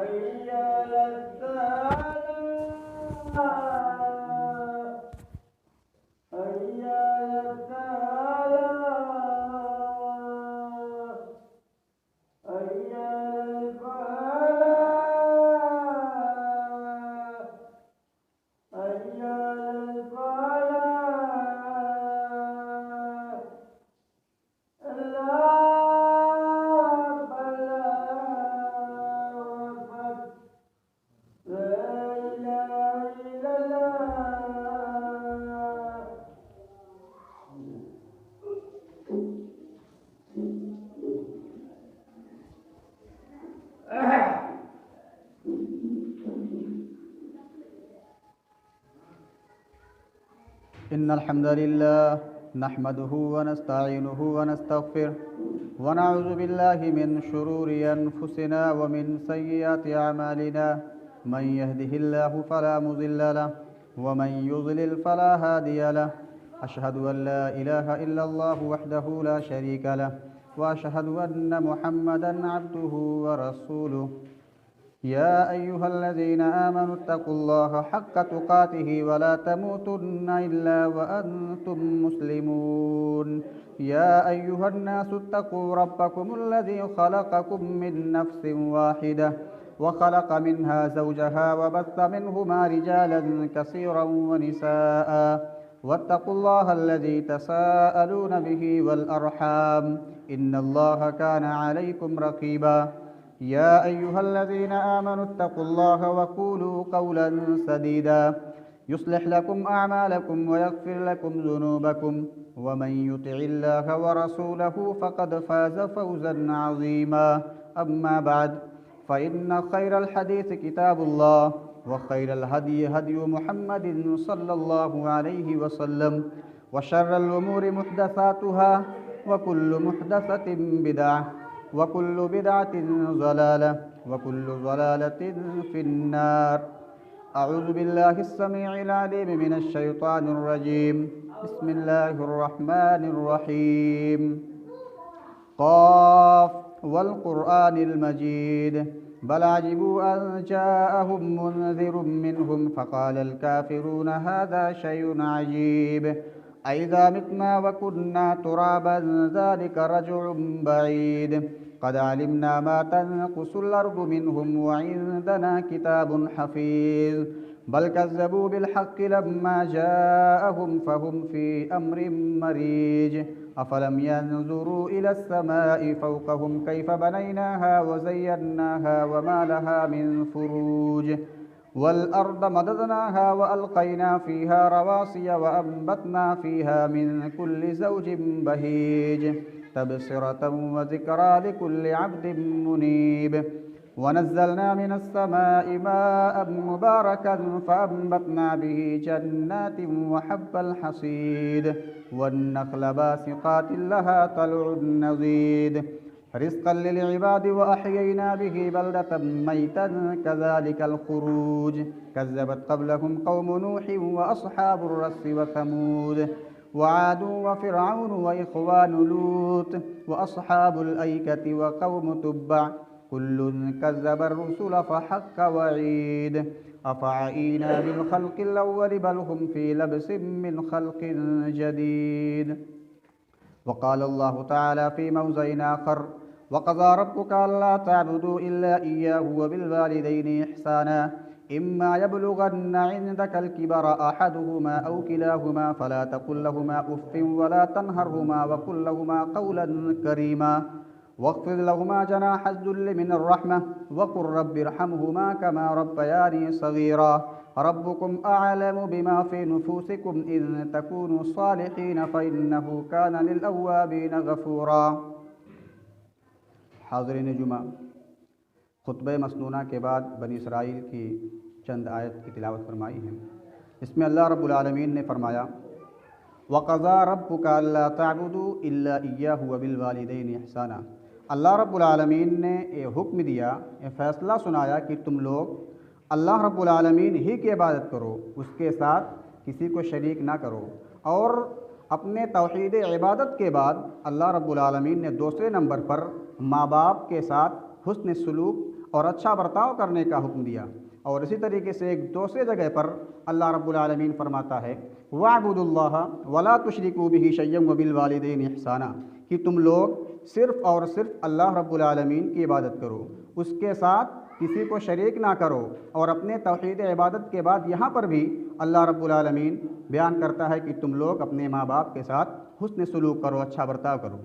حي على الصلاة حي على الصلاة حي على الفلاح حي على الفلاح الله أكبر الله أكبر لا إله إلا الله. إن الحمد لله نحمده ونستعينه ونستغفره ونعوذ بالله من شرور أنفسنا ومن سيئات أعمالنا من يهده الله فلا مضل له ومن يضلل فلا هادي له أشهد أن لا إله إلا الله وحده لا شريك له وأشهد أن محمدا عبده ورسوله يا أيها الذين آمنوا اتقوا الله حق تقاته ولا تموتن إلا وأنتم مسلمون يا أيها الناس اتقوا ربكم الذي خلقكم من نفس واحدة وخلق منها زوجها وبث منهما رجالا كثيرا ونساء واتقوا الله الذي تساءلون به والأرحام إن الله كان عليكم رقيبا يا أيها الذين آمنوا اتقوا الله وقولوا قولا سديدا يصلح لكم أعمالكم ويغفر لكم ذنوبكم ومن يطع الله ورسوله فقد فاز فوزا عظيما أما بعد فإن خير الحديث كتاب الله وخير الهدي هدي محمد صلى الله عليه وسلم وشر الأمور محدثاتها وكل محدثة بدعة وكل بدعة ضلالة وكل ضلالة في النار. أعوذ بالله السميع العليم من الشيطان الرجيم. بسم الله الرحمن الرحيم. قاف والقرآن المجيد بل عجبوا أن جاءهم منذر منهم فقال الكافرون هذا شيء عجيب أئذا متنا وكنا ترابا ذلك رجع بعيد قد علمنا ما تنقص الأرض منهم وعندنا كتاب حفيظ بل كذبوا بالحق لما جاءهم فهم في أمر مريج أفلم ينظروا إلى السماء فوقهم كيف بنيناها وزيناها وما لها من فروج والأرض مددناها وألقينا فيها رواسي وأنبتنا فيها من كل زوج بهيج تبصرة وذكرى لكل عبد منيب ونزلنا من السماء ماء مباركا فأنبتنا به جنات وحب الحصيد والنخل باسقات لها طلع نضيد رزقا للعباد وأحيينا به بلدة ميتا كذلك الخروج كذبت قبلهم قوم نوح وأصحاب الرس وثمود وعاد وفرعون وإخوان لوط وأصحاب الأيكة وقوم تبع كل كذب الرسل فحق وعيد أفعينا بالخلق الأول بل هم في لبس من خلق جديد. وقال الله تعالى في موضع آخر وقضى ربك ألا تعبدوا إلا إياه وبالوالدين إحسانا إما يبلغن عندك الكبر أحدهما أو كلاهما فلا تقل لهما أف ولا تنهرهما وقل لهما قولا كريما واخفض لهما جناح الذل من الرحمة وقل رب ارحمهما كما ربياني صغيرا ربكم أعلم بما في نفوسكم إن تكونوا صالحين فإنه كان للأوابين غفورا. حاضرین جمعہ، خطبہ مسنونہ کے بعد بنی اسرائیل کی چند آیت کی تلاوت فرمائی ہے. اس میں اللہ رب العالمین نے فرمایا وَقَضَى رَبُّكَ أَلَّا تَعْبُدُوا إِلَّا إِيَّاهُ وَبِالْوَالِدَيْنِ إِحْسَانًا. اللہ رب العالمین نے یہ حکم دیا، یہ فیصلہ سنایا کہ تم لوگ اللہ رب العالمین ہی کی عبادت کرو، اس کے ساتھ کسی کو شریک نہ کرو، اور اپنے توحید عبادت کے بعد اللہ رب العالمین نے دوسرے نمبر پر ماں باپ کے ساتھ حسن سلوک اور اچھا برتاؤ کرنے کا حکم دیا۔ اور اسی طریقے سے ایک دوسرے جگہ پر اللہ رب العالمین فرماتا ہے وَاعْبُدُوا اللَّهَ وَلَا تُشْرِكُوا بِهِ شَيْئًا وَبِالْوَالِدَيْنِ إِحْسَانًا کہ تم لوگ صرف اور صرف اللہ رب العالمین کی عبادت کرو، اس کے ساتھ کسی کو شریک نہ کرو۔ اور اپنے توحید عبادت کے بعد یہاں پر بھی اللہ رب العالمین بیان کرتا ہے کہ تم لوگ اپنے ماں باپ کے ساتھ حسن سلوک کرو، اچھا برتاؤ کرو۔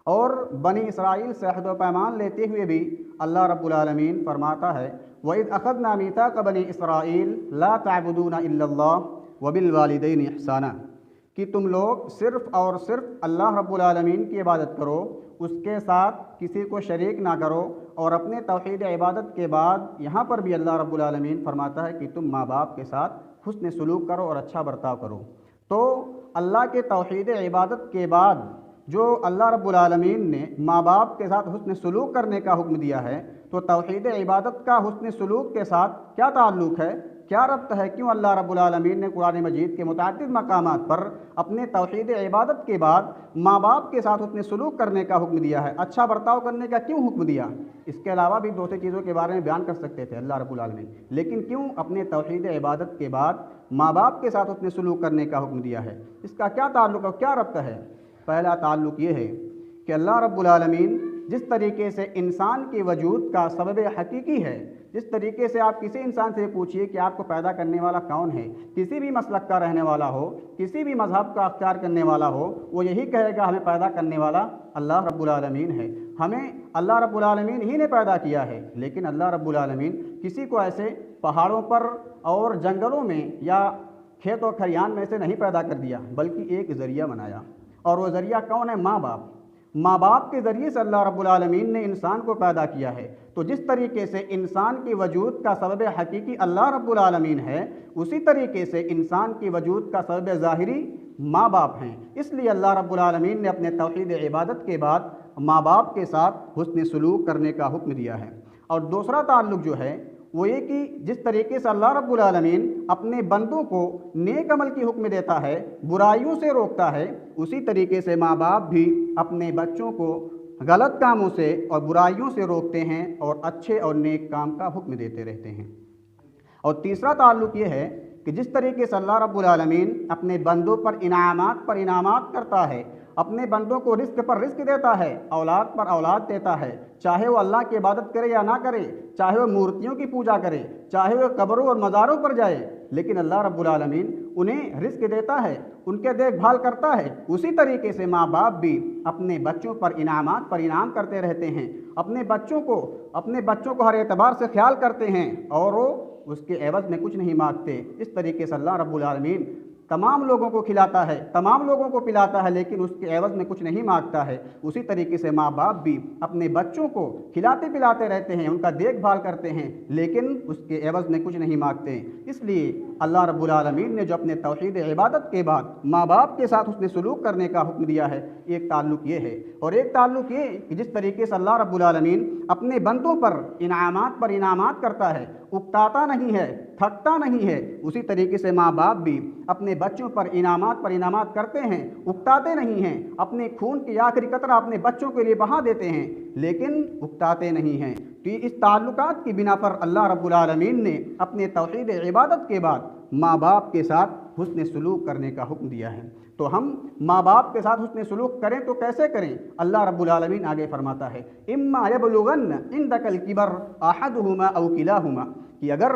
اور بنی اسرائیل سے عہد و پیمان لیتے ہوئے بھی اللہ رب العالمین فرماتا ہے وَإِذْ أَخَذْنَا مِيثَاقَ بَنِي إِسْرَائِيلَ لَا تَعْبُدُونَ إِلَّا اللَّهَ وَبِالْوَالِدَيْنِ إِحْسَانًا کہ تم لوگ صرف اور صرف اللہ رب العالمین کی عبادت کرو، اس کے ساتھ کسی کو شریک نہ کرو۔ اور اپنے توحید عبادت کے بعد یہاں پر بھی اللہ رب العالمین فرماتا ہے کہ تم ماں باپ کے ساتھ حسن سلوک کرو اور اچھا برتاؤ کرو۔ تو اللہ کے توحید عبادت کے بعد جو اللہ رب العالمین نے ماں باپ کے ساتھ حسن سلوک کرنے کا حکم دیا ہے، تو توحید عبادت کا حسن سلوک کے ساتھ کیا تعلق ہے، کیا ربط ہے؟ کیوں اللہ رب العالمین نے قرآن مجید کے متعدد مقامات پر اپنے توحید عبادت کے بعد ماں باپ کے ساتھ حسن سلوک کرنے کا حکم دیا ہے، اچھا برتاؤ کرنے کا کیوں حکم دیا؟ اس کے علاوہ بھی دوسری چیزوں کے بارے میں بیان کر سکتے تھے اللہ رب العالمین، لیکن کیوں اپنے توحید عبادت کے بعد ماں باپ کے ساتھ حسن سلوک کرنے کا حکم دیا ہے؟ اس کا کیا تعلق اور کیا ربط ہے؟ پہلا تعلق یہ ہے کہ اللہ رب العالمین جس طریقے سے انسان کے وجود کا سبب حقیقی ہے، جس طریقے سے آپ کسی انسان سے پوچھئے کہ آپ کو پیدا کرنے والا کون ہے، کسی بھی مسلک کا رہنے والا ہو، کسی بھی مذہب کا اختیار کرنے والا ہو، وہ یہی کہے گا ہمیں پیدا کرنے والا اللہ رب العالمین ہے، ہمیں اللہ رب العالمین ہی نے پیدا کیا ہے۔ لیکن اللہ رب العالمین کسی کو ایسے پہاڑوں پر اور جنگلوں میں یا کھیت و کھلیان میں سے نہیں پیدا کر دیا، بلکہ ایک ذریعہ بنایا، اور وہ ذریعہ کون ہے؟ ماں باپ۔ ماں باپ کے ذریعے سے اللہ رب العالمین نے انسان کو پیدا کیا ہے۔ تو جس طریقے سے انسان کے وجود کا سبب حقیقی اللہ رب العالمین ہے، اسی طریقے سے انسان کے وجود کا سبب ظاہری ماں باپ ہیں۔ اس لیے اللہ رب العالمین نے اپنے توحید عبادت کے بعد ماں باپ کے ساتھ حسن سلوک کرنے کا حکم دیا ہے۔ اور دوسرا تعلق جو ہے وہ یہ کہ جس طریقے سے اللہ رب العالمین اپنے بندوں کو نیک عمل کی حکم دیتا ہے، برائیوں سے روکتا ہے، اسی طریقے سے ماں باپ بھی اپنے بچوں کو غلط کاموں سے اور برائیوں سے روکتے ہیں اور اچھے اور نیک کام کا حکم دیتے رہتے ہیں۔ اور تیسرا تعلق یہ ہے کہ جس طریقے سے اللہ رب العالمین اپنے بندوں پر انعامات کرتا ہے، اپنے بندوں کو رزق پر رزق دیتا ہے، اولاد پر اولاد دیتا ہے، چاہے وہ اللہ کی عبادت کرے یا نہ کرے، چاہے وہ مورتیوں کی پوجا کرے، چاہے وہ قبروں اور مزاروں پر جائے، لیکن اللہ رب العالمین انہیں رزق دیتا ہے، ان کے دیکھ بھال کرتا ہے۔ اسی طریقے سے ماں باپ بھی اپنے بچوں پر انعام کرتے رہتے ہیں، اپنے بچوں کو ہر اعتبار سے خیال کرتے ہیں، اور وہ اس کے عوض میں کچھ نہیں مانگتے۔ اس طریقے سے اللہ رب العالمین تمام لوگوں کو کھلاتا ہے، تمام لوگوں کو پلاتا ہے، لیکن اس کے عوض میں کچھ نہیں مانگتا ہے۔ اسی طریقے سے ماں باپ بھی اپنے بچوں کو کھلاتے پلاتے رہتے ہیں، ان کا دیکھ بھال کرتے ہیں، لیکن اس کے عوض میں کچھ نہیں مانگتے۔ اس لیے اللہ رب العالمین نے جو اپنے توحید عبادت کے بعد ماں باپ کے ساتھ حسن سلوک کرنے کا حکم دیا ہے، ایک تعلق یہ ہے۔ اور ایک تعلق یہ کہ جس طریقے سے اللہ رب العالمین اپنے بندوں پر انعامات کرتا ہے، اکتاتا نہیں ہے، تھکتا نہیں ہے، اسی طریقے سے ماں باپ بھی اپنے بچوں پر انعامات کرتے ہیں، اکتاتے نہیں ہیں، اپنے خون کی آخری قطرہ اپنے بچوں کے لیے بہا دیتے ہیں، لیکن اکتاتے نہیں ہیں۔ تو اس تعلقات کی بنا پر اللہ رب العالمین نے اپنے توحید عبادت کے بعد ماں باپ کے ساتھ حسن سلوک کرنے کا حکم دیا ہے۔ تو ہم ماں باپ کے ساتھ حسن سلوک کریں تو کیسے کریں؟ اللہ رب العالمین آگے فرماتا ہے اما یبلغن عندک الکبر احدہما او کلاہما کہ اگر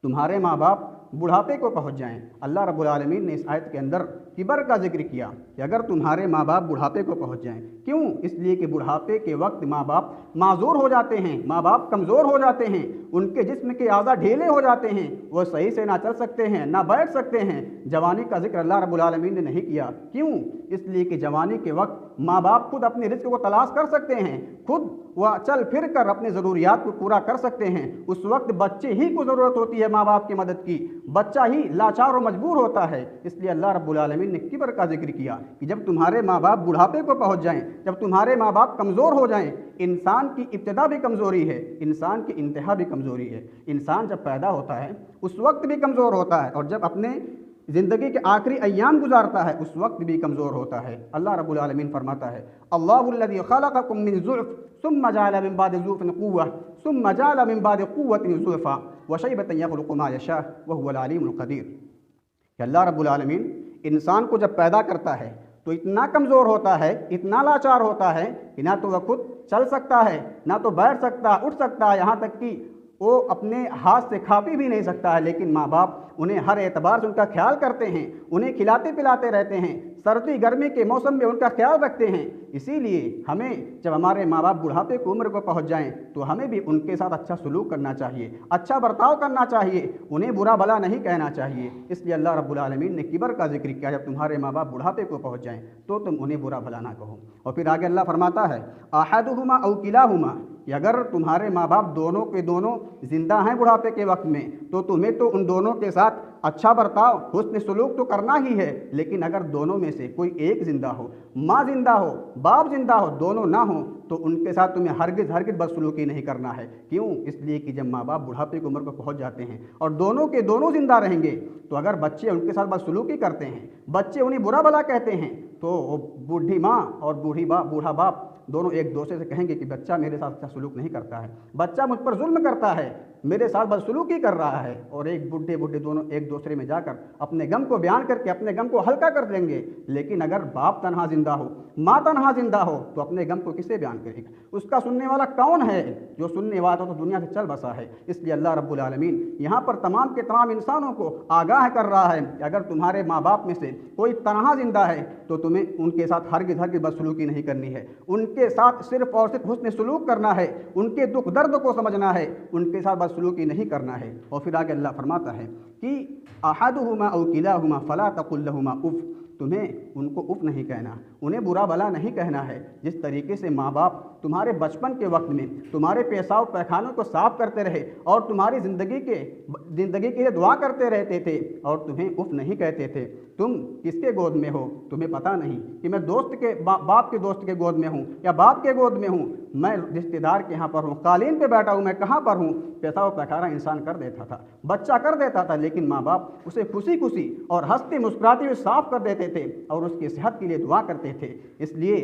تمہارے ماں باپ بڑھاپے کو پہنچ جائیں۔ اللہ رب العالمین نے اس آیت کے اندر کبر کا ذکر کیا کہ اگر تمہارے ماں باپ بڑھاپے کو پہنچ جائیں۔ کیوں؟ اس لیے کہ بڑھاپے کے وقت ماں باپ معذور ہو جاتے ہیں، ماں باپ کمزور ہو جاتے ہیں، ان کے جسم کے اعضاء ڈھیلے ہو جاتے ہیں، وہ صحیح سے نہ چل سکتے ہیں، نہ بیٹھ سکتے ہیں۔ جوانی کا ذکر اللہ رب العالمین نے نہیں کیا۔ کیوں؟ اس لیے کہ جوانی کے وقت ماں باپ خود اپنے رزق کو تلاش کر سکتے ہیں، خود وہ چل پھر کر اپنے ضروریات کو پورا کر سکتے ہیں۔ اس وقت بچے ہی کو ضرورت ہوتی ہے ماں باپ کی مدد کی، بچہ ہی لاچار و مجبور ہوتا ہے۔ اس لیے اللہ رب العالمین نے کبر کا ذکر کیا کہ جب تمہارے ماں باپ بڑھاپے کو پہنچ جائیں، جب تمہارے ماں باپ کمزور ہو جائیں۔ انسان کی ابتدا بھی کمزوری ہے، انسان کی انتہا بھی کمزوری ہے۔ انسان جب پیدا ہوتا ہے اس وقت بھی کمزور ہوتا ہے، اور جب اپنے زندگی کے آخری ایام گزارتا ہے اس وقت بھی کمزور ہوتا ہے۔ اللہ رب العالمین فرماتا ہے اللہ الذی خلقکم من ضعف ثم جعل من بعد ضعف قوة ثم جعل من بعد قوة ضعفا وشیبة یخلق ما یشاء وهو العلیم القدیر، کہ اللہ رب العالمین انسان کو جب پیدا کرتا ہے تو اتنا کمزور ہوتا ہے، اتنا لاچار ہوتا ہے کہ نہ تو وہ خود چل سکتا ہے، نہ تو بیٹھ سکتا، اٹھ سکتا ہے، یہاں تک کہ وہ اپنے ہاتھ سے کھا پی بھی نہیں سکتا ہے، لیکن ماں باپ انہیں ہر اعتبار سے ان کا خیال کرتے ہیں، انہیں کھلاتے پلاتے رہتے ہیں، سردی گرمی کے موسم میں ان کا خیال رکھتے ہیں۔ اسی لیے ہمیں جب ہمارے ماں باپ بڑھاپے کی عمر کو پہنچ جائیں تو ہمیں بھی ان کے ساتھ اچھا سلوک کرنا چاہیے، اچھا برتاؤ کرنا چاہیے، انہیں برا بھلا نہیں کہنا چاہیے۔ اس لیے اللہ رب العالمین نے کبر کا ذکر کیا، جب تمہارے ماں باپ بڑھاپے کو پہنچ جائیں تو تم انہیں برا بھلا نہ کہو۔ اور پھر آگے اللہ فرماتا ہے احدہما او کلاہما، کہ اگر تمہارے ماں باپ دونوں کے دونوں زندہ ہیں بڑھاپے کے وقت میں تو تمہیں تو ان دونوں کے ساتھ اچھا برتاؤ، حسن سلوک تو کرنا ہی ہے، لیکن اگر دونوں میں سے کوئی ایک زندہ ہو، ماں زندہ ہو، باپ زندہ ہو، دونوں نہ ہوں، تو ان کے ساتھ تمہیں ہرگز بدسلوکی نہیں کرنا ہے۔ کیوں؟ اس لیے کہ جب ماں باپ بڑھاپے کی عمر کو پہنچ جاتے ہیں اور دونوں کے دونوں زندہ رہیں گے تو اگر بچے ان کے ساتھ بدسلوکی کرتے ہیں، بچے انہیں برا بھلا کہتے ہیں، تو وہ بوڑھی ماں اور بوڑھا باپ دونوں ایک دوسرے سے کہیں گے کہ بچہ میرے ساتھ اچھا سلوک نہیں کرتا ہے، بچہ مجھ پر ظلم کرتا ہے، میرے ساتھ بدسلوکی کر رہا ہے، اور ایک بوڑھے دونوں ایک دوسرے میں جا کر اپنے غم کو بیان کر کے اپنے غم کو ہلکا کر دیں گے۔ لیکن اگر باپ تنہا زندہ ہو، ماں تنہا زندہ ہو تو اپنے غم کو کسے بیان کرے گا؟ اس کا سننے والا کون ہے؟ جو سننے والا تو دنیا سے چل بسا ہے۔ اس لیے اللہ رب العالمین یہاں پر تمام کے تمام انسانوں کو آگاہ کر رہا ہے کہ اگر تمہارے ماں باپ میں سے کوئی تنہا زندہ ہے تو تمہیں ان کے ساتھ ہرگز بدسلوکی نہیں کرنی ہے، ان کے ساتھ صرف اور صرف حسن سلوک کرنا ہے، ان کے دکھ درد کو سمجھنا ہے، ان کے ساتھ بدسلوکی نہیں کرنا ہے۔ اور پھر آگے اللہ فرماتا ہے کہ احدہما او کلاہما فلا تقل لہما اف، تمہیں ان کو اف نہیں کہنا، انہیں برا بھلا نہیں کہنا ہے۔ جس طریقے سے ماں باپ تمہارے بچپن کے وقت میں تمہارے پیشاب پیخانوں کو صاف کرتے رہے اور تمہاری زندگی کے لیے دعا کرتے رہتے تھے اور تمہیں اف نہیں کہتے تھے، تم کس کے گود میں ہو تمہیں پتہ نہیں کہ میں باپ کے دوست کے گود میں ہوں یا باپ کے گود میں ہوں، میں رشتہ دار کے یہاں پر ہوں، قالین پہ بیٹھا ہوں، میں کہاں پر ہوں؟ پیشاب پیخانہ انسان کر دیتا تھا، بچہ کر دیتا تھا، لیکن ماں باپ اسے خوشی اور ہنستے مسکراتے ہوئے صاف کر دیتے تھے اور اس کی صحت کے لیے دعا کرتے تھے۔ اس لیے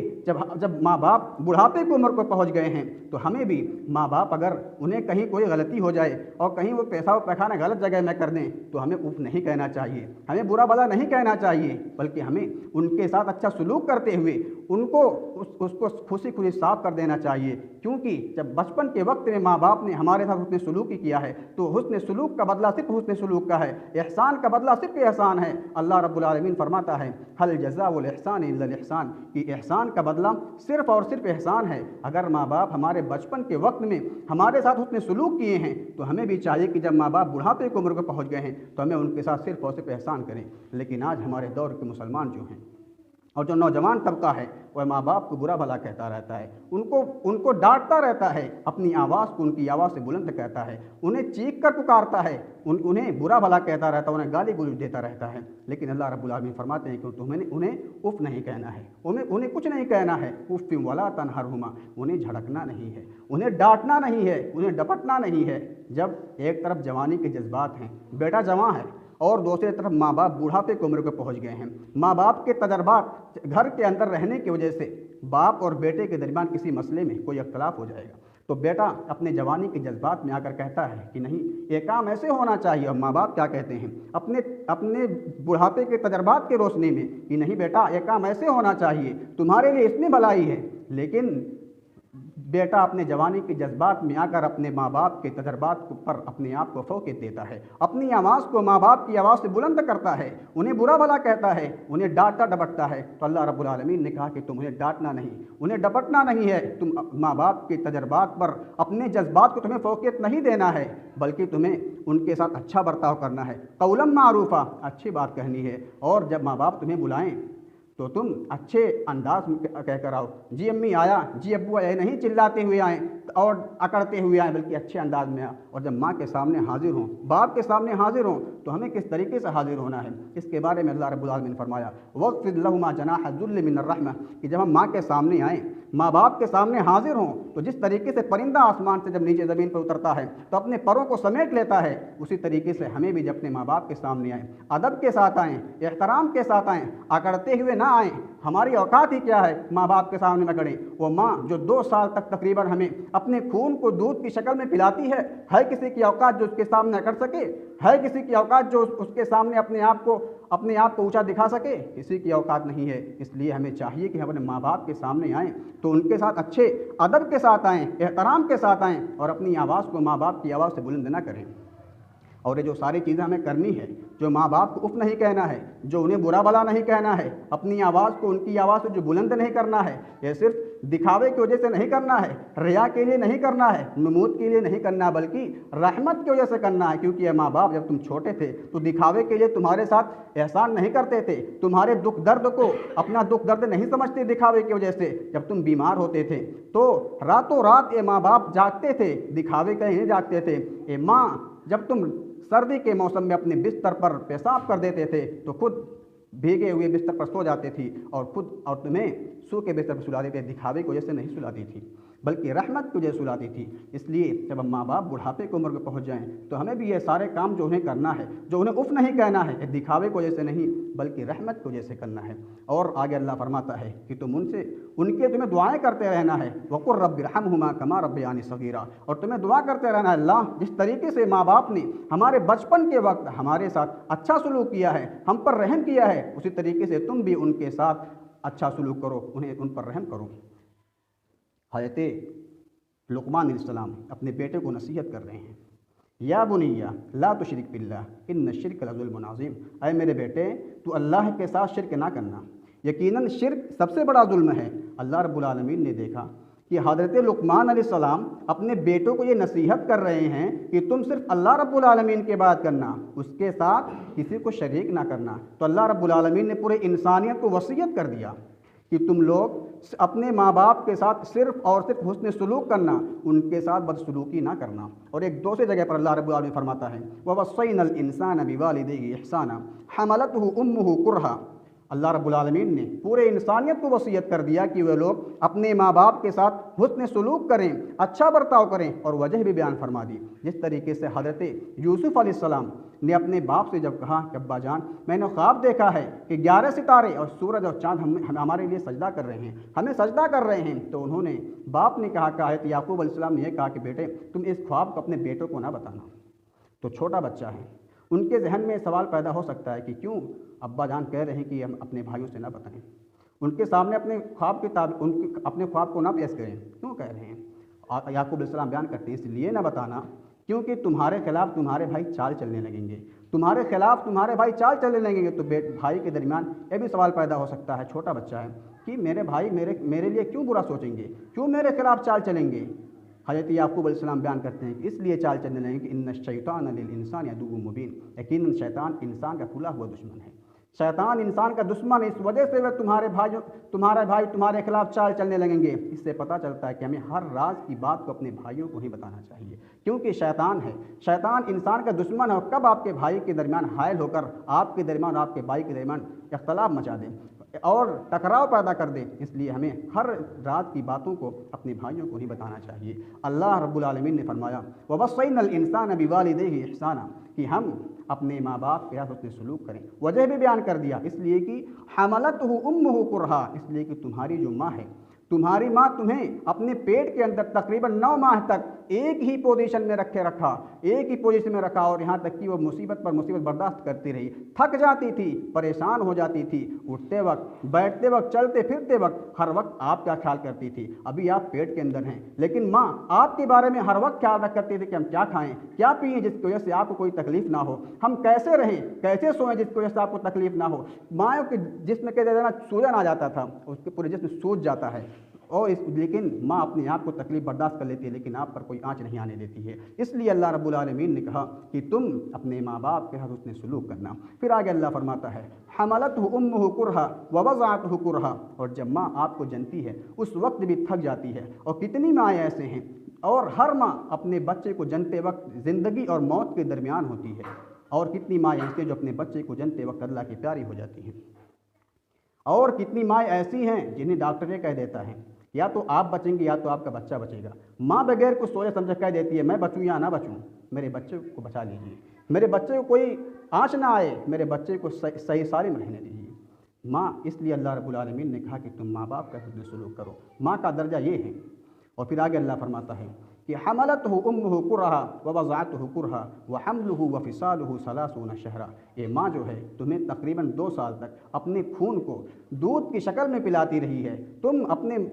جب ماں باپ بڑھاپے کی عمر کو پہنچ گئے ہیں تو ہمیں بھی ماں باپ اگر انہیں کہیں کوئی غلطی ہو جائے اور کہیں وہ پیشاب پیخانہ غلط جگہ میں کر دیں تو ہمیں اف نہیں کہنا چاہیے، ہمیں برا بھلا نہیں کہنا چاہیے، بلکہ ہمیں ان کے ساتھ اچھا سلوک کرتے ہوئے ان کو اس کو خوشی صاف کر دینا چاہیے۔ کیونکہ جب بچپن کے وقت میں ماں باپ نے ہمارے ساتھ حسن سلوکی کیا ہے تو حسن سلوک کا بدلہ صرف حسن سلوک کا ہے، احسان کا بدلہ صرف احسان ہے۔ اللہ رب العالمین فرماتا ہے هل جزاء الاحسان الا الاحسان، کہ احسان کا بدلہ صرف اور صرف احسان ہے۔ اگر ماں باپ ہمارے بچپن کے وقت میں ہمارے ساتھ حسن سلوک کیے ہیں تو ہمیں بھی چاہیے کہ جب ماں باپ بڑھاپے کی عمر کو پہنچ گئے ہیں تو ہمیں ان کے ساتھ صرف اور صرف احسان کریں۔ لیکن آج ہمارے دور کے مسلمان جو ہیں اور جو نوجوان طبقہ ہے وہ ماں باپ کو برا بھلا کہتا رہتا ہے، ان کو ڈانٹتا رہتا ہے، اپنی آواز کو ان کی آواز سے بلند کہتا ہے، انہیں چیخ کر پکارتا ہے، انہیں برا بھلا کہتا رہتا ہے، انہیں گالی گلوچ دیتا رہتا ہے۔ لیکن اللہ رب العالمین فرماتے ہیں کہ تمہیں انہیں اف نہیں کہنا ہے، انہیں کچھ نہیں کہنا ہے، اف ولا تنہرہما، انہیں جھڑکنا نہیں ہے، انہیں ڈانٹنا نہیں ہے، انہیں ڈپٹنا نہیں ہے۔ جب ایک طرف جوانی کے جذبات ہیں، بیٹا جوان ہے، اور دوسری طرف ماں باپ بوڑھاپے کی عمر کو پہنچ گئے ہیں، ماں باپ کے تجربات گھر کے اندر رہنے کی وجہ سے باپ اور بیٹے کے درمیان کسی مسئلے میں کوئی اختلاف ہو جائے گا تو بیٹا اپنے جوانی کے جذبات میں آ کر کہتا ہے کہ نہیں یہ کام ایسے ہونا چاہیے، اور ماں باپ کیا کہتے ہیں اپنے بڑھاپے کے تجربات کی روشنی میں کہ نہیں بیٹا یہ کام ایسے ہونا چاہیے، تمہارے لیے اس میں بھلائی ہے۔ لیکن بیٹا اپنے جوانی کے جذبات میں آ کر اپنے ماں باپ کے تجربات پر اپنے آپ کو فوقیت دیتا ہے، اپنی آواز کو ماں باپ کی آواز سے بلند کرتا ہے، انہیں برا بھلا کہتا ہے، انہیں ڈانٹتا ڈپٹتا ہے۔ تو اللہ رب العالمین نے کہا کہ تم انہیں ڈانٹنا نہیں، انہیں ڈپٹنا نہیں ہے، تم ماں باپ کے تجربات پر اپنے جذبات کو تمہیں فوقیت نہیں دینا ہے، بلکہ تمہیں ان کے ساتھ اچھا برتاؤ کرنا ہے، قولا معروفا، اچھی بات کہنی ہے، اور جب ماں باپ تمہیں بلائیں تو تم اچھے انداز میں کہہ کر آؤ، جی امی آیا، جی ابو آیا، نہیں چلاتے ہوئے آئیں، اور اکڑتے ہوئے آئیں بلکہ اچھے انداز میں آئیں، اور جب ماں کے سامنے حاضر ہوں، باپ کے سامنے حاضر ہوں تو ہمیں کس طریقے سے حاضر ہونا ہے، اس کے بارے میں اللہ رب العالمین نے فرمایا وَاخْفِضْ لَهُمَا جَنَاحَ الذُّلِّ مِنَ الرَّحْمَةِ کہ جب ہم ماں کے سامنے آئیں، ماں باپ کے سامنے حاضر ہوں تو جس طریقے سے پرندہ آسمان سے جب نیچے زمین پر اترتا ہے تو اپنے پروں کو سمیٹ لیتا ہے، اسی طریقے سے ہمیں بھی جب اپنے ماں باپ کے سامنے آئیں ادب کے ساتھ آئیں، احترام کے ساتھ آئیں، اکڑتے ہوئے نہ آئیں۔ ہماری اوقات ہی کیا ہے ماں باپ کے سامنے اکڑیں؟ وہ ماں جو 2 سال تک تقریباً ہمیں اپنے خون کو دودھ کی شکل میں پلاتی ہے کسی کی اوقات جو اس کے سامنے اکڑ سکے؟ ہے کسی کی اوقات جو اس کے سامنے اپنے آپ کو اونچا دکھا سکے؟ کسی کی اوقات نہیں ہے۔ اس لیے ہمیں چاہیے کہ ہم اپنے ماں باپ کے سامنے آئیں تو ان کے ساتھ اچھے ادب کے ساتھ آئیں، احترام کے ساتھ آئیں، اور اپنی آواز کو ماں باپ کی آواز سے بلند نہ کریں۔ اور یہ جو ساری چیزیں ہمیں کرنی ہے، جو ماں باپ کو اف نہیں کہنا ہے، جو انہیں برا بلا نہیں کہنا ہے، اپنی آواز کو ان کی آواز سے جو بلند نہیں کرنا ہے، یہ صرف دکھاوے کی وجہ سے نہیں کرنا ہے، ریا کے لیے نہیں کرنا ہے، نمود کے لیے نہیں کرنا، بلکہ رحمت کی وجہ سے کرنا ہے۔ کیونکہ یہ ماں باپ جب تم چھوٹے تھے تو دکھاوے کے لیے تمہارے ساتھ احسان نہیں کرتے تھے، تمہارے دکھ درد کو اپنا دکھ درد نہیں سمجھتے دکھاوے کی وجہ سے۔ جب تم بیمار ہوتے تھے تو راتوں رات یہ ماں باپ جاگتے تھے، دکھاوے کے نہیں جاگتے تھے۔ یہ ماں جب تم سردی کے موسم میں اپنے بستر پر پیشاب کر دیتے تھے تو خود بھیگے ہوئے بستر پر سو جاتی تھی اور تمہیں سو کے بستر پر سلاتی تھی، دکھاوے کی وجہ سے نہیں سلاتی تھی بلکہ رحمت کی وجہ سے سلاتی تھی۔ اس لیے جب ہم ماں باپ بڑھاپے کی عمر میں پہنچ جائیں تو ہمیں بھی یہ سارے کام جو انہیں کرنا ہے، جو انہیں اف نہیں کہنا ہے، دکھاوے کی وجہ سے نہیں بلکہ رحمت کی وجہ سے کرنا ہے۔ اور آگے اللہ فرماتا ہے کہ تم ان کے تمہیں دعائیں کرتے رہنا ہے، وَقُلْ رَبِّ ارْحَمْهُمَا كَمَا رَبَّيَانِي صَغِيرًا، اور تمہیں دعا کرتے رہنا ہے اللہ جس طریقے سے ماں باپ نے ہمارے بچپن کے وقت ہمارے ساتھ اچھا سلوک کیا ہے، ہم پر رحم کیا ہے، اسی طریقے سے تم بھی ان کے ساتھ اچھا سلوک کرو، ان پر رحم کرو۔ حضرت لقمان علیہ السلام اپنے بیٹے کو نصیحت کر رہے ہیں، یا بنیا لا تشرک باللہ ان الشرک لظلم عظیم، اے میرے بیٹے تو اللہ کے ساتھ شرک نہ کرنا، یقیناً شرک سب سے بڑا ظلم ہے۔ اللہ رب العالمین نے دیکھا کہ حضرت لقمان علیہ السلام اپنے بیٹوں کو یہ نصیحت کر رہے ہیں کہ تم صرف اللہ رب العالمین کی بات کرنا، اس کے ساتھ کسی کو شریک نہ کرنا۔ تو اللہ رب العالمین نے پورے انسانیت کو وصیت کر دیا کہ تم لوگ اپنے ماں باپ کے ساتھ صرف اور صرف حسن سلوک کرنا، ان کے ساتھ بدسلوکی نہ کرنا۔ اور ایک دوسری جگہ پر اللہ رب العالمین فرماتا ہے وَوَصَّيْنَا الْإِنسَانَ بِوَالِدَيْهِ إِحْسَانًا حَمَلَتْهُ أُمُّهُ كُرْهًا، اللہ رب العالمین نے پورے انسانیت کو وصیت کر دیا کہ وہ لوگ اپنے ماں باپ کے ساتھ حسن سلوک کریں، اچھا برتاؤ کریں، اور وجہ بھی بیان فرما دی۔ جس طریقے سے حضرت یوسف علیہ السلام نے اپنے باپ سے جب کہا کہ ابا جان میں نے خواب دیکھا ہے کہ 11 ستارے اور سورج اور چاند ہمارے لیے سجدہ کر رہے ہیں، ہمیں سجدہ کر رہے ہیں، تو انہوں نے باپ نے کہا کہ حضرت یعقوب علیہ السلام نے یہ کہا کہ بیٹے تم اس خواب کو اپنے بیٹوں کو نہ بتانا، تو چھوٹا بچہ ہے، ان کے ذہن میں سوال پیدا ہو سکتا ہے کہ کیوں ابا جان کہہ رہے ہیں کہ ہم اپنے بھائیوں سے نہ بتائیں، ان کے سامنے اپنے خواب کو نہ پیش کریں، کیوں کہہ رہے ہیں؟ یعقوب علیہ السلام بیان کرتے ہیں اس لیے نہ بتانا کیونکہ تمہارے خلاف تمہارے بھائی چال چلنے لگیں گے، تمہارے خلاف تمہارے بھائی چال چلنے لگیں گے، تو بھائی کے درمیان یہ بھی سوال پیدا ہو سکتا ہے، چھوٹا بچہ ہے، کہ میرے بھائی میرے لیے کیوں برا سوچیں گے، کیوں میرے خلاف چال چلیں گے؟ حضرت یعقوب علیہ السلام بیان کرتے ہیں کہ اس لیے چال چلنے لگیں کہ ان الشیطان للانسان عدو مبین، یقیناً شیطان انسان کا کھلا ہوا دشمن ہے، شیطان انسان کا دشمن ہے، اس وجہ سے وہ تمہارے بھائی تمہارے خلاف چال چلنے لگیں گے۔ اس سے پتہ چلتا ہے کہ ہمیں ہر راز کی بات کو اپنے بھائیوں کو ہی بتانا چاہیے، کیونکہ شیطان ہے، شیطان انسان کا دشمن ہے، اور کب آپ کے بھائی کے درمیان حائل ہو کر آپ کے درمیان آپ کے بھائی کے درمیان اختلاف مچا دیں اور ٹکراؤ پیدا کر دیں۔ اس لیے ہمیں ہر راز کی باتوں کو اپنے بھائیوں کو ہی بتانا چاہیے۔ اللہ رب العالمین نے فرمایا وَوَصَّيْنَا الْإِنسَانَ بِوَالِدَيْهِ إِحْسَانًا، کہ ہم اپنے ماں باپ کے ساتھ حسن سلوک کریں۔ وجہ بھی بیان کر دیا، اس لیے کہ حملتہ امہ کرہا، اس لیے کہ تمہاری جو ماں ہے، تمہاری ماں تمہیں اپنے پیٹ کے اندر تقریباً 9 ماہ تک ایک ہی پوزیشن میں رکھا، ایک ہی پوزیشن میں رکھا، اور یہاں تک کہ وہ مصیبت پر مصیبت برداشت کرتی رہی، تھک جاتی تھی، پریشان ہو جاتی تھی، اٹھتے وقت، بیٹھتے وقت، چلتے پھرتے وقت ہر وقت آپ کا خیال کرتی تھی۔ ابھی آپ پیٹ کے اندر ہیں لیکن ماں آپ کے بارے میں ہر وقت خیال رکھ کرتی تھی کہ ہم کیا کھائیں، کیا پئیں جس کی وجہ سے آپ کو کوئی تکلیف نہ ہو، ہم کیسے رہیں، کیسے سوئیں جس کی وجہ سے آپ کو تکلیف نہ ہو۔ ماں کے جسم کے دینا سوجن آ جاتا تھا، اس کے پورے جسم سوج جاتا ہے، لیکن ماں اپنے آپ کو تکلیف برداشت کر لیتی ہے، لیکن آپ پر کوئی آنچ نہیں آنے دیتی ہے۔ اس لیے اللہ رب العالمین نے کہا کہ تم اپنے ماں باپ کے ساتھ حسن سلوک کرنا۔ پھر آگے اللہ فرماتا ہے حملتہ امہ کرہا ووضعتہ کرہا، اور جب ماں آپ کو جنتی ہے اس وقت بھی تھک جاتی ہے، اور کتنی مائیں ایسے ہیں اور ہر ماں اپنے بچے کو جنتے وقت زندگی اور موت کے درمیان ہوتی ہے، اور کتنی ماں ایسی ہیں جو اپنے بچے کو جنتے وقت اللہ کی پیاری ہو جاتی ہیں، اور کتنی ماں ایسی ہیں جنہیں ڈاکٹر یہ کہہ دیتا ہے یا تو آپ بچیں گے یا تو آپ کا بچہ بچے گا۔ ماں بغیر کچھ سوچے سمجھے کہہ دیتی ہے میں بچوں یا نہ بچوں، میرے بچے کو بچا لیجیے، میرے بچے کو کوئی آنچ نہ آئے، میرے بچے کو صحیح سالم رہنے دیجیے۔ ماں، اس لیے اللہ رب العالمین نے کہا کہ تم ماں باپ کا حسن سلوک کرو، ماں کا درجہ یہ ہے۔ اور پھر آگے اللہ فرماتا ہے کہ حملتہ امہ کرہا ووضعتہ کرہا وحملہ وفصالہ ثلاثون شہرا، یہ ماں جو ہے تمہیں تقریباً 2 سال تک اپنے خون کو دودھ کی شکل میں پلاتی رہی ہے،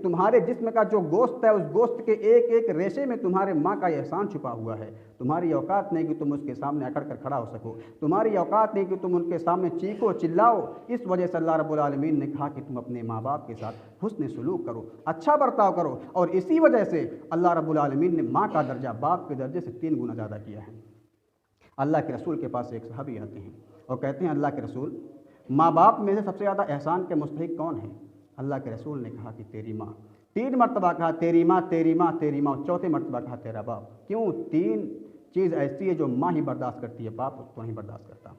تمہارے جسم کا جو گوشت ہے اس گوشت کے ایک ایک ریشے میں تمہارے ماں کا احسان چھپا ہوا ہے۔ تمہاری اوقات نہیں کہ تم اس کے سامنے اکڑ کر کھڑا ہو سکو، تمہاری اوقات نہیں کہ تم ان کے سامنے چیخو چلاؤ۔ اس وجہ سے اللہ رب العالمین نے کہا کہ تم اپنے ماں باپ کے ساتھ حسن سلوک کرو، اچھا برتاؤ کرو، اور اسی وجہ سے اللہ رب العالمین نے ماں کا درجہ باپ کے درجے سے 3 گنا زیادہ کیا ہے۔ اللہ کے رسول کے پاس ایک صحابی آتے ہیں اور کہتے ہیں اللہ کے رسول، ماں باپ میں سے سب سے زیادہ احسان کے مستحق کون ہے؟ اللہ کے رسول نے کہا کہ تیری ماں۔ 3 مرتبہ کہا تیری ماں، تیری ماں، تیری ماں، چوتھے مرتبہ کہا تیرا باپ۔ کیوں؟ 3 چیز ایسی ہے جو ماں ہی برداشت کرتی ہے، باپ اس کو نہیں برداشت کرتا۔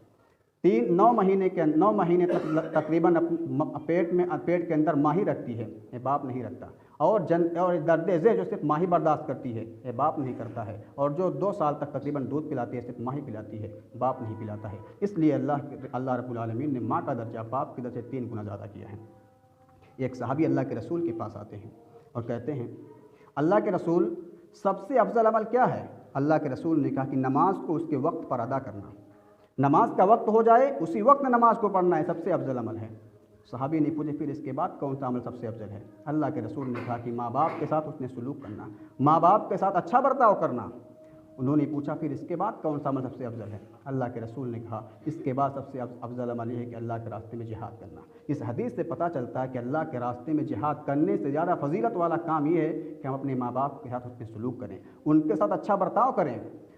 9 مہینے تک تقریباً پیٹ کے اندر ماں ہی رکھتی ہے، یہ باپ نہیں رکھتا، اور درد ذیل جو صرف ماں ہی برداشت کرتی ہے، یہ باپ نہیں کرتا ہے، اور جو 2 سال تک تقریباً دودھ پلاتی ہے صرف ماں ہی پلاتی ہے، باپ نہیں پلاتا ہے۔ اس لیے اللہ رب العالمین نے ماں کا درجہ باپ کے درجے سے 3 گنا زیادہ کیا ہے۔ ایک صحابی اللہ کے رسول کے پاس آتے ہیں اور کہتے ہیں اللہ کے رسول، سب سے افضل عمل کیا ہے؟ اللہ کے رسول نے کہا کہ نماز کو اس کے وقت پر ادا کرنا، نماز کا وقت ہو جائے اسی وقت نماز کو پڑھنا ہے، سب سے افضل عمل ہے۔ صحابی نے پوچھے پھر اس کے بعد کون سا عمل سب سے افضل ہے؟ اللہ کے رسول نے کہا کہ ماں باپ کے ساتھ حسن سلوک کرنا، ماں باپ کے ساتھ اچھا برتاؤ کرنا۔ انہوں نے پوچھا پھر اس کے بعد کون سا عمل سب سے افضل ہے؟ اللہ کے رسول نے کہا اس کے بعد سب سے افضل عمل یہ ہے کہ اللہ کے راستے میں جہاد کرنا۔ اس حدیث سے پتہ چلتا ہے کہ اللہ کے راستے میں جہاد کرنے سے زیادہ فضیلت والا کام یہ ہے کہ ہم اپنے ماں باپ کے ساتھ حسن سلوک کریں، ان کے ساتھ اچھا برتاؤ کریں۔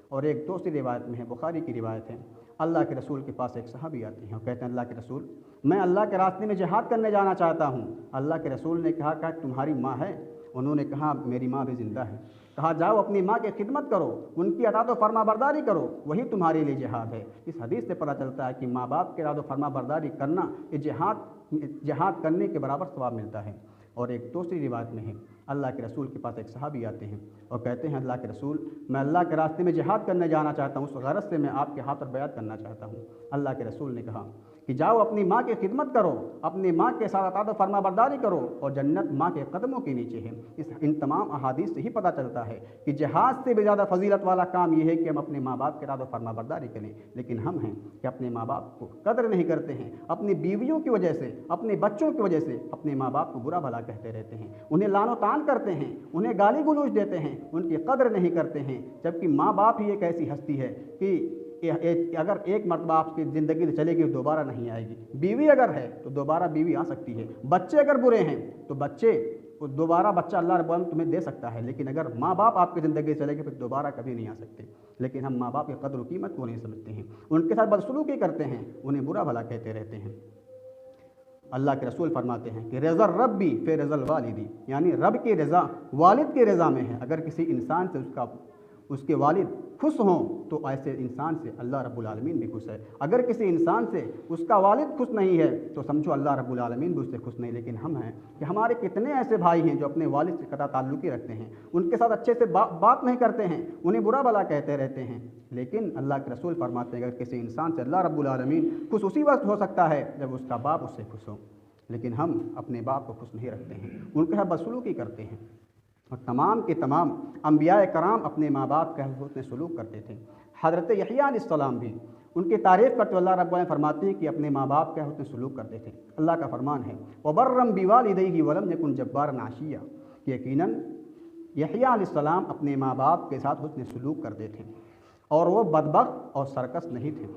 اور ایک دوسری روایت میں ہے، بخاری کی روایت ہے، اللہ کے رسول کے پاس ایک صحابی آتے ہیں اور کہتے ہیں اللہ کے رسول، میں اللہ کے راستے میں جہاد کرنے جانا چاہتا ہوں۔ اللہ کے رسول نے کہا کہ تمہاری ماں ہے؟ انہوں نے کہا میری ماں بھی زندہ ہے۔ کہا جاؤ اپنی ماں کی خدمت کرو، ان کی اطاعت و فرما برداری کرو، وہی تمہارے لیے جہاد ہے۔ اس حدیث سے پتہ چلتا ہے کہ ماں باپ کے اطاعت و فرما برداری کرنا یہ جہاد کرنے کے برابر ثواب ملتا ہے۔ اور ایک دوسری روایت میں ہے، اللہ کے رسول کے پاس ایک صحابی آتے ہیں اور کہتے ہیں اللہ کے رسول، میں اللہ کے راستے میں جہاد کرنے جانا چاہتا ہوں، اس غرض سے میں آپ کے ہاتھ پر بیعت کرنا چاہتا ہوں۔ اللہ کے رسول نے کہا کہ جاؤ اپنی ماں کی خدمت کرو، اپنی ماں کے ساتھ اطاعت و فرما برداری کرو، اور جنت ماں کے قدموں کے نیچے ہے۔ ان تمام احادیث سے ہی پتہ چلتا ہے کہ جہاد سے بھی زیادہ فضیلت والا کام یہ ہے کہ ہم اپنے ماں باپ کے اطاعت و فرما برداری کریں، لیکن ہم ہیں کہ اپنے ماں باپ کو قدر نہیں کرتے ہیں، اپنی بیویوں کی وجہ سے، اپنے بچوں کی وجہ سے اپنے ماں باپ کو برا بھلا کہتے رہتے ہیں، انہیں لعن و طعن کرتے ہیں، انہیں گالی گلوچ دیتے ہیں، ان کی قدر نہیں کرتے ہیں، جبکہ ماں باپ ہی ایک ایسی ہستی ہے کہ اگر ایک مرتبہ آپ کی زندگی سے چلے گی تو دوبارہ نہیں آئے گی۔ بیوی اگر ہے تو دوبارہ بیوی آ سکتی ہے، بچے اگر برے ہیں تو دوبارہ بچہ اللہ رب العالمین تمہیں دے سکتا ہے، لیکن اگر ماں باپ آپ کی زندگی سے چلے گے پھر دوبارہ کبھی نہیں آ سکتے۔ لیکن ہم ماں باپ کی قدر و قیمت کو نہیں سمجھتے ہیں، ان کے ساتھ بدسلوکی کرتے ہیں، انہیں برا بھلا کہتے رہتے ہیں۔ اللہ کے رسول فرماتے ہیں کہ رضا ربی فی رضا الوالدی، یعنی رب کی رضا والد کی رضا میں ہے۔ اگر کسی انسان سے اس کے والد خوش ہوں تو ایسے انسان سے اللہ رب العالمین بھی خوش ہے۔ اگر کسی انسان سے اس کا والد خوش نہیں ہے تو سمجھو اللہ رب العالمین بھی اس سے خوش نہیں۔ لیکن ہم ہیں کہ ہمارے کتنے ایسے بھائی ہیں جو اپنے والد سے قطع تعلقی رکھتے ہیں، ان کے ساتھ اچھے سے بات نہیں کرتے ہیں، انہیں برا بھلا کہتے رہتے ہیں۔ لیکن اللہ کے رسول فرماتے ہیں اگر کسی انسان سے اللہ رب العالمین خوش اسی وقت ہو سکتا ہے جب اس کا باپ اس سے خوش ہو، لیکن ہم اپنے باپ کو خوش نہیں رکھتے ہیں، ان کے ساتھ بدسلوکی کرتے ہیں۔ اور تمام کے تمام انبیاء کرام اپنے ماں باپ کے حسن سلوک کرتے تھے۔ حضرت یحییٰ علیہ السلام بھی ان کی تعریف کرتے اللہ رب العالمین فرماتے ہیں کہ اپنے ماں باپ کے حسن سلوک کرتے تھے۔ اللہ کا فرمان ہے وَبَرًّا بِوَالِدَيْهِ وَلَمْ يَكُنْ جَبَّارًا عَصِيًّا، کہ یقیناً یحییٰ علیہ السلام اپنے ماں باپ کے ساتھ حسن سلوک کرتے تھے اور وہ بدبخت اور سرکش نہیں تھے۔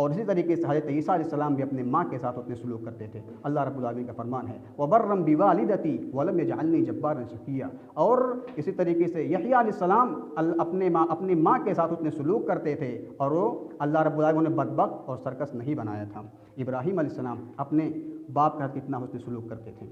اور اسی طریقے سے حضرت عیسیٰ علیہ السلام بھی اپنے ماں کے ساتھ اپنے سلوک کرتے تھے۔ اللہ رب العالمین کا فرمان ہے وَبَرًّا بِوَالِدَتِي وَلَمْ يَجْعَلْنِي جَبَّارًا شَقِيًّا، اور اسی طریقے سے یحییٰ علیہ السلام اپنی ماں کے ساتھ اپنے سلوک کرتے تھے اور وہ اللہ رب العالمین نے بدبخت اور سرکش نہیں بنایا تھا۔ ابراہیم علیہ السلام اپنے باپ کا کتنا حسن سلوک کرتے تھے۔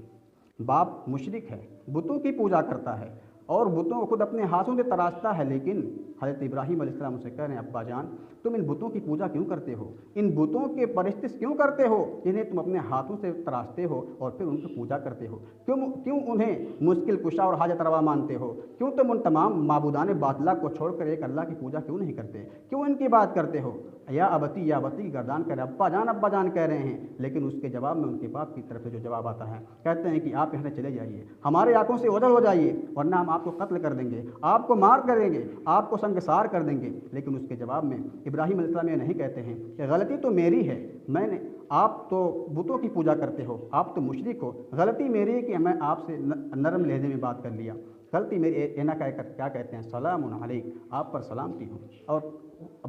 باپ مشرک ہے، بتوں کی پوجا کرتا ہے، اور بتوں کو خود اپنے ہاتھوں سے تراشتا ہے، لیکن حضرت ابراہیم علیہ السلام اسے کہہ رہے ہیں ابا جان تم ان بتوں کی پوجا کیوں کرتے ہو، ان بتوں کے پرستش کیوں کرتے ہو جنہیں تم اپنے ہاتھوں سے تراشتے ہو اور پھر ان کی پوجا کرتے ہو، کیوں انہیں مشکل کشا اور حاجت روا مانتے ہو، کیوں تم ان تمام معبودان باطلہ کو چھوڑ کر ایک اللہ کی پوجا کیوں نہیں کرتے، کیوں ان کی بات کرتے ہو، یا ابتی کی گردان کر ابا جان کہہ رہے ہیں، لیکن اس کے جواب میں ان کے باپ کی طرف سے جو جواب آتا ہے کہتے ہیں کہ آپ یہاں سے چلے جائیے، ہمارے آنکھوں سے اوجھل ہو جائیے ورنہ ہم آپ کو قتل کر دیں گے، آپ کو مار کریں گے، آپ کو سنگسار کر دیں گے۔ لیکن اس کے جواب میں ابراہیم علیہ السلام یہ نہیں کہتے ہیں کہ غلطی تو میری ہے، میں نے آپ تو بتوں کی پوجا کرتے ہو، آپ تو مشرک ہو، غلطی میری ہے کہ میں آپ سے نرم لہجے میں بات کر لیا، غلطی میری اینا کہہ کر کیا کہتے ہیں سلام علیک، آپ پر سلامتی ہو، اور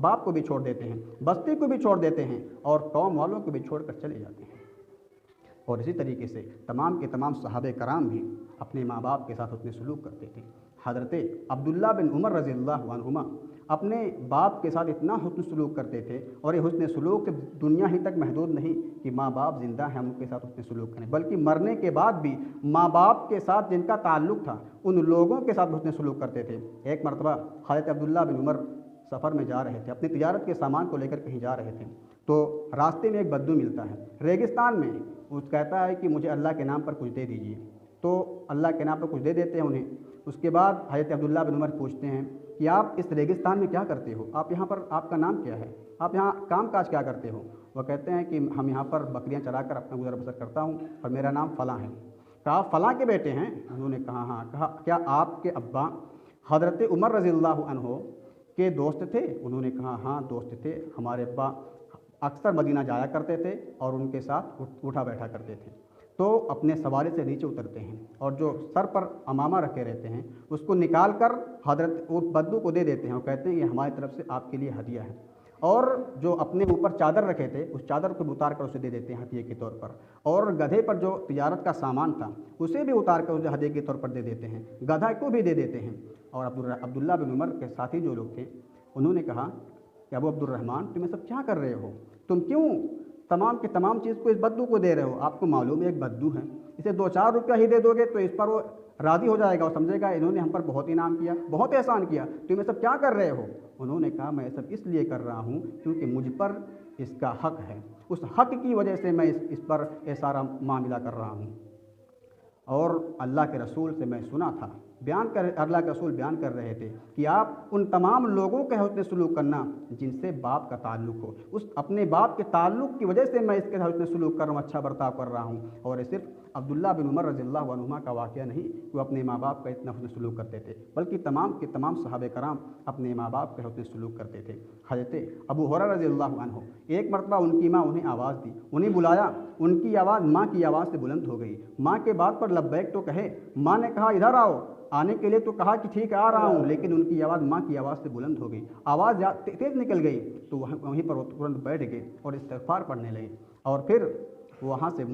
باپ کو بھی چھوڑ دیتے ہیں، بستی کو بھی چھوڑ دیتے ہیں اور قوم والوں کو بھی چھوڑ کر چلے جاتے ہیں۔ اور اسی طریقے سے تمام کے تمام صحابہ کرام بھی اپنے ماں باپ کے ساتھ اتنے سلوک کرتے تھے۔ حضرت عبداللہ بن عمر رضی اللہ عنہما اپنے باپ کے ساتھ اتنا حسن سلوک کرتے تھے، اور یہ حسن سلوک دنیا ہی تک محدود نہیں کہ ماں باپ زندہ ہیں ہم ان کے ساتھ اتنے سلوک کریں، بلکہ مرنے کے بعد بھی ماں باپ کے ساتھ جن کا تعلق تھا ان لوگوں کے ساتھ حسن سلوک کرتے تھے۔ ایک مرتبہ حضرت عبداللہ بن عمر سفر میں جا رہے تھے، اپنی تجارت کے سامان کو لے کر کہیں جا رہے تھے، تو راستے میں ایک بدو ملتا ہے ریگستان میں، وہ کہتا ہے کہ مجھے اللہ کے نام پر کچھ دے دیجیے، تو اللہ کے نام پر کچھ دے دیتے ہیں انہیں۔ اس کے بعد حضرت عبداللہ بن عمر پوچھتے ہیں کہ آپ اس ریگستان میں کیا کرتے ہو، آپ یہاں پر آپ کا نام کیا ہے، آپ یہاں کام کاج کیا کرتے ہو؟ وہ کہتے ہیں کہ ہم یہاں پر بکریاں چرا کر اپنا گزر بسر کرتا ہوں اور میرا نام فلاں ہے۔ کہا آپ فلاں کے بیٹے ہیں؟ انہوں نے کہا ہاں۔ کہا کیا آپ کے ابا حضرت عمر رضی اللہ عنہ کے دوست تھے؟ انہوں نے کہا ہاں دوست تھے، ہمارے ابا اکثر مدینہ جایا کرتے تھے اور ان کے ساتھ اٹھا بیٹھا کرتے تھے۔ تو اپنے سوارے سے نیچے اترتے ہیں اور جو سر پر امامہ رکھے رہتے ہیں اس کو نکال کر حضرت بدو کو دے دیتے ہیں اور کہتے ہیں یہ ہماری طرف سے آپ کے لیے ہدیہ ہے، اور جو اپنے اوپر چادر رکھے تھے اس چادر کو بھی اتار کر اسے دے دیتے ہیں ہدیے کے طور پر، اور گدھے پر جو تجارت کا سامان تھا اسے بھی اتار کر اسے ہدیے کے طور پر دے دیتے ہیں، گدھا کو بھی دے دیتے ہیں۔ اور عبداللہ بن عمر کے ساتھی جو لوگ تھے انہوں نے کہا کہ ابو عبد الرحمن تم یہ سب کیا کر رہے ہو، تم کیوں تمام کے تمام چیز کو اس بدو کو دے رہے ہو، آپ کو معلوم ہے ایک بدو ہے، اسے 2-4 روپیہ ہی دے دو گے تو اس پر وہ راضی ہو جائے گا اور سمجھے گا انہوں نے ہم پر بہت انعام کیا، بہت احسان کیا، تم یہ سب کیا کر رہے ہو؟ انہوں نے کہا میں یہ سب اس لیے کر رہا ہوں کیونکہ مجھ پر اس کا حق ہے، اس حق کی وجہ سے میں اس پر یہ سارا معاملہ کر رہا ہوں۔ اور اللہ کے رسول سے میں سنا تھا اللہ کے رسول بیان کر رہے تھے کہ آپ ان تمام لوگوں کے حسن سلوک کرنا جن سے باپ کا تعلق ہو، اس اپنے باپ کے تعلق کی وجہ سے میں اس کے حسن سلوک کر رہا ہوں، اچھا برتاؤ کر رہا ہوں۔ اور یہ صرف عبداللہ بن عمر رضی اللہ عنہما کا واقعہ نہیں کہ وہ اپنے ماں باپ کا اتنا حسن سلوک کرتے تھے، بلکہ تمام کے تمام صحابہ کرام اپنے ماں باپ کے حسن سلوک کرتے تھے۔ حضرت ابو ہریرہ رضی اللہ عنہ ایک مرتبہ ان کی ماں انہیں آواز دی، انہیں بلایا، ان کی آواز ماں کی آواز سے بلند ہو گئی، ماں کے بات پر لبیک تو کہے، ماں نے کہا ادھر آؤ، آنے کے لیے تو کہا کہ ٹھیک ہے آ رہا ہوں، لیکن ان کی آواز ماں کی آواز سے بلند ہو گئی، آواز تیز نکل گئی، تو وہیں پر وہ ترنت بیٹھ گئے اور استغفار پڑھنے لگے، اور پھر وہاں سے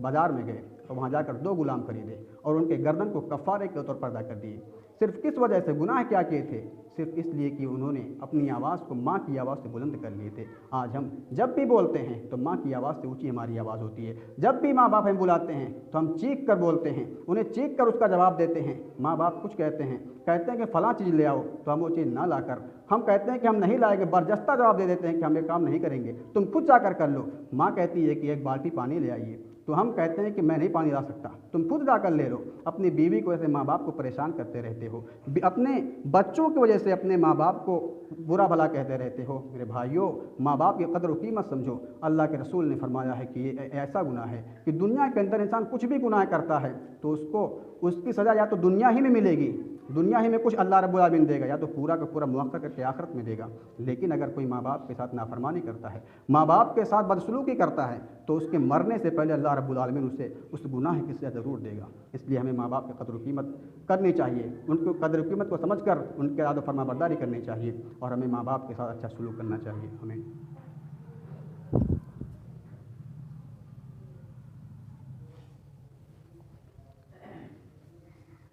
بازار میں گئے اور وہاں جا کر 2 غلام خریدے اور ان کے گردن کو کفارے کے طور پر ادا کر دیے۔ صرف کس وجہ سے گناہ کیا کیے تھے؟ صرف اس لیے کہ انہوں نے اپنی آواز کو ماں کی آواز سے بلند کر لیے تھے۔ آج ہم جب بھی بولتے ہیں تو ماں کی آواز سے اونچی ہماری آواز ہوتی ہے، جب بھی ماں باپ ہمیں بلاتے ہیں تو ہم چیخ کر بولتے ہیں، انہیں چیخ کر اس کا جواب دیتے ہیں۔ ماں باپ کچھ کہتے ہیں کہ فلاں چیز لے آؤ تو ہم وہ چیز نہ لا کر ہم کہتے ہیں کہ ہم نہیں لائیں گے، برجستہ جواب دے دیتے ہیں کہ ہم یہ کام نہیں کریں گے، تم خود جا کر لو۔ ماں کہتی ہے کہ 1 بالٹی پانی لے آئیے تو ہم کہتے ہیں کہ میں نہیں پانی لا سکتا، تم خود جا کر لے لو۔ اپنی بیوی کو ایسے ماں باپ کو پریشان کرتے رہتے ہو، اپنے بچوں کی وجہ سے اپنے ماں باپ کو برا بھلا کہتے رہتے ہو۔ میرے بھائیوں، ماں باپ کی قدر و قیمت سمجھو۔ اللہ کے رسول نے فرمایا ہے کہ یہ ایسا گناہ ہے کہ دنیا کے اندر انسان کچھ بھی گناہ کرتا ہے تو اس کی سزا یا تو دنیا ہی میں ملے گی، دنیا ہی میں کچھ اللہ رب العالمین دے گا، یا تو پورا کا پورا مؤخر کر کے آخرت میں دے گا۔ لیکن اگر کوئی ماں باپ کے ساتھ نافرمانی کرتا ہے، ماں باپ کے ساتھ بدسلوکی کرتا ہے، تو اس کے مرنے سے پہلے اللہ رب العالمین اسے اس گناہ کی سزا ضرور دے گا۔ اس لیے ہمیں ماں باپ کی قدر و قیمت کرنی چاہیے، ان کی قدر و قیمت کو سمجھ کر ان کے اطاعت و فرما برداری کرنی چاہیے، اور ہمیں ماں باپ کے ساتھ اچھا سلوک کرنا چاہیے۔ ہمیں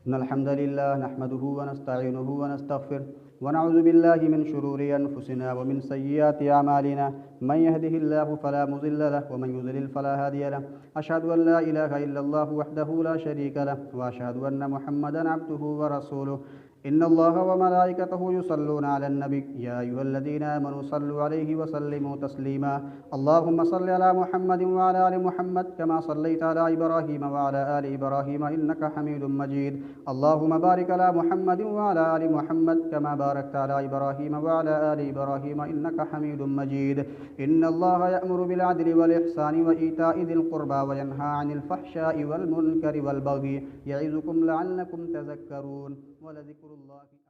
ان الحمد للہ نحمده ونستعینه ونستغفر ونعوذ بالله من شرور أنفسنا ومن سيئات أعمالنا من يهده الله فلا مضل له ومن يضلل فلا هادي له أشهد أن لا إله إلا الله وحده لا شريك له وأشهد أن محمدا عبده ورسوله إن الله وملائكته يصلون على النبي يا أيها الذين آمنوا صلوا عليه وسلموا تسليما اللهم صل على محمد وعلى آل محمد كما صليت على إبراهيم وعلى آل إبراهيم إنك حميد مجيد اللهم بارك على محمد وعلى آل محمد كما باركت على إبراهيم وعلى آل إبراهيم إنك حميد مجيد إن الله يأمر بالعدل والإحسان وإيتاء ذي القربى وينهى عن الفحشاء والمنكر والبغي يعظكم لعلكم تذكرون ولذكر الله